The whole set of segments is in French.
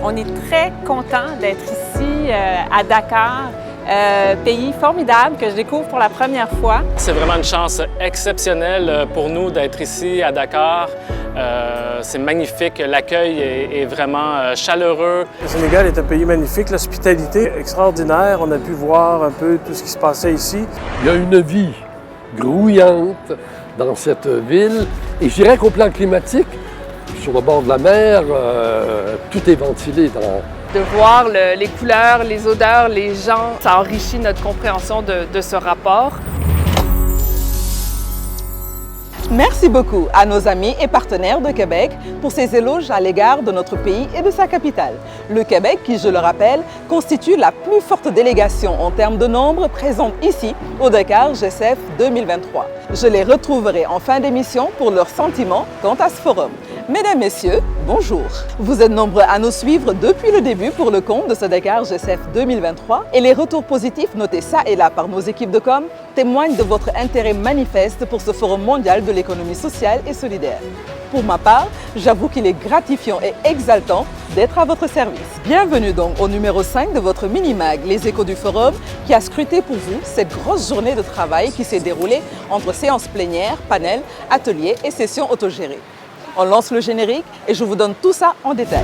On est très content d'être ici à Dakar, pays formidable que je découvre pour la première fois. C'est vraiment une chance exceptionnelle pour nous d'être ici à Dakar. C'est magnifique, l'accueil est vraiment chaleureux. Le Sénégal est un pays magnifique, l'hospitalité extraordinaire. On a pu voir un peu tout ce qui se passait ici. Il y a une vie grouillante dans cette ville et je dirais qu'au plan climatique, sur le bord de la mer, tout est ventilé. De voir les couleurs, les odeurs, les gens, ça enrichit notre compréhension de ce rapport. Merci beaucoup à nos amis et partenaires de Québec pour ces éloges à l'égard de notre pays et de sa capitale. Le Québec, qui, je le rappelle, constitue la plus forte délégation en termes de nombre présente ici au Dakar GCF 2023. Je les retrouverai en fin d'émission pour leurs sentiments quant à ce forum. Mesdames, Messieurs, bonjour. Vous êtes nombreux à nous suivre depuis le début pour le compte de ce Dakar GCF 2023 et les retours positifs notés ça et là par nos équipes de com témoignent de votre intérêt manifeste pour ce forum mondial de l'économie sociale et solidaire. Pour ma part, j'avoue qu'il est gratifiant et exaltant d'être à votre service. Bienvenue donc au numéro 5 de votre mini-mag, Les Échos du Forum, qui a scruté pour vous cette grosse journée de travail qui s'est déroulée entre séances plénières, panels, ateliers et sessions autogérées. On lance le générique et je vous donne tout ça en détail.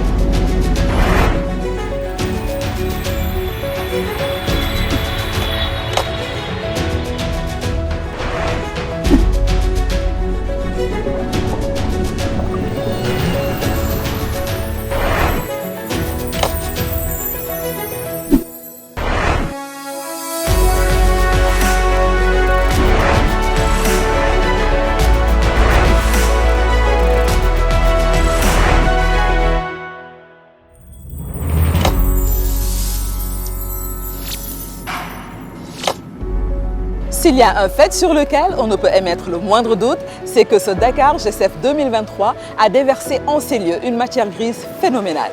S'il y a un fait sur lequel on ne peut émettre le moindre doute, c'est que ce Dakar GCF 2023 a déversé en ces lieux une matière grise phénoménale.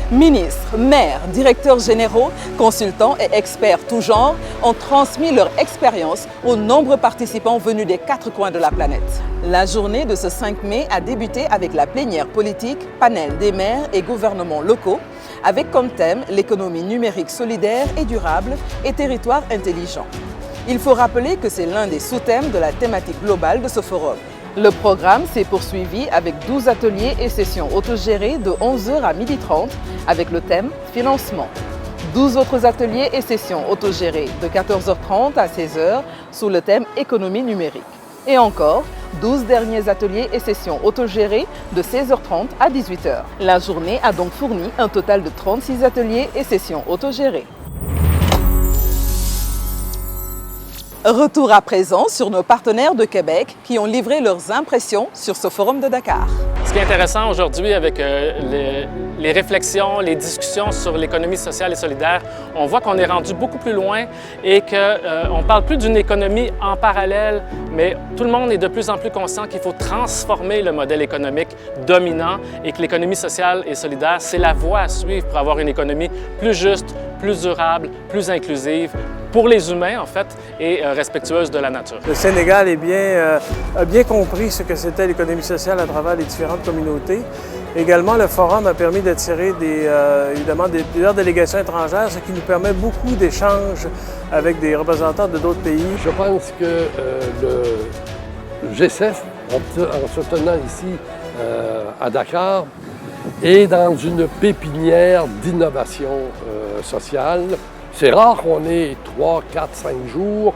Ministres, maires, directeurs généraux, consultants et experts tout genre ont transmis leur expérience aux nombreux participants venus des 4 coins de la planète. La journée de ce 5 mai a débuté avec la plénière politique, panel des maires et gouvernements locaux, avec comme thème l'économie numérique solidaire et durable et territoire intelligent. Il faut rappeler que c'est l'un des sous-thèmes de la thématique globale de ce forum. Le programme s'est poursuivi avec 12 ateliers et sessions autogérées de 11h à 12h30 avec le thème « Financement ». 12 autres ateliers et sessions autogérées de 14h30 à 16h sous le thème « Économie numérique ». Et encore, 12 derniers ateliers et sessions autogérées de 16h30 à 18h. La journée a donc fourni un total de 36 ateliers et sessions autogérées. Retour à présent sur nos partenaires de Québec qui ont livré leurs impressions sur ce forum de Dakar. Ce qui est intéressant aujourd'hui avec les réflexions, les discussions sur l'économie sociale et solidaire, on voit qu'on est rendu beaucoup plus loin et qu'on ne parle plus d'une économie en parallèle, mais tout le monde est de plus en plus conscient qu'il faut transformer le modèle économique dominant et que l'économie sociale et solidaire, c'est la voie à suivre pour avoir une économie plus juste, plus durable, plus inclusive pour les humains, en fait, et respectueuse de la nature. Le Sénégal a bien compris ce que c'était l'économie sociale à travers les différentes communautés. Également, le forum a permis d'attirer évidemment plusieurs délégations étrangères, ce qui nous permet beaucoup d'échanges avec des représentants de d'autres pays. Je pense que le GCF, en se tenant ici à Dakar, est dans une pépinière d'innovation sociale. C'est rare qu'on ait 3, 4, 5 jours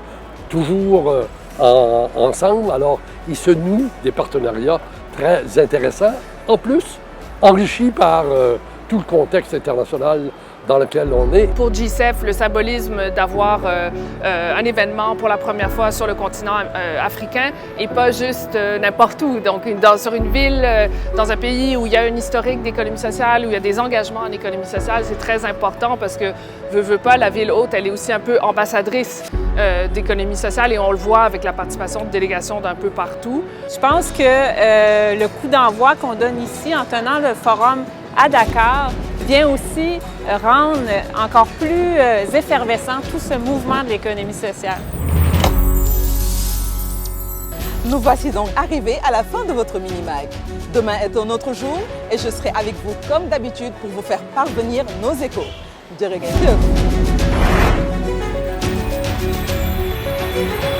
toujours ensemble. Alors, il se noue des partenariats très intéressants, en plus enrichis par tout le contexte international dans lequel on est. Pour GCF, le symbolisme d'avoir un événement pour la première fois sur le continent africain et pas juste n'importe où. Donc, sur une ville, dans un pays où il y a un historique d'économie sociale, où il y a des engagements en économie sociale, c'est très important parce que, veut pas, la ville haute, elle est aussi un peu ambassadrice d'économie sociale et on le voit avec la participation de délégations d'un peu partout. Je pense que le coup d'envoi qu'on donne ici en tenant le forum à Dakar vient aussi rendre encore plus effervescent tout ce mouvement de l'économie sociale. Nous voici donc arrivés à la fin de votre mini-mag. Demain est un autre jour et je serai avec vous comme d'habitude pour vous faire parvenir nos échos. Jërë ngeen jëf.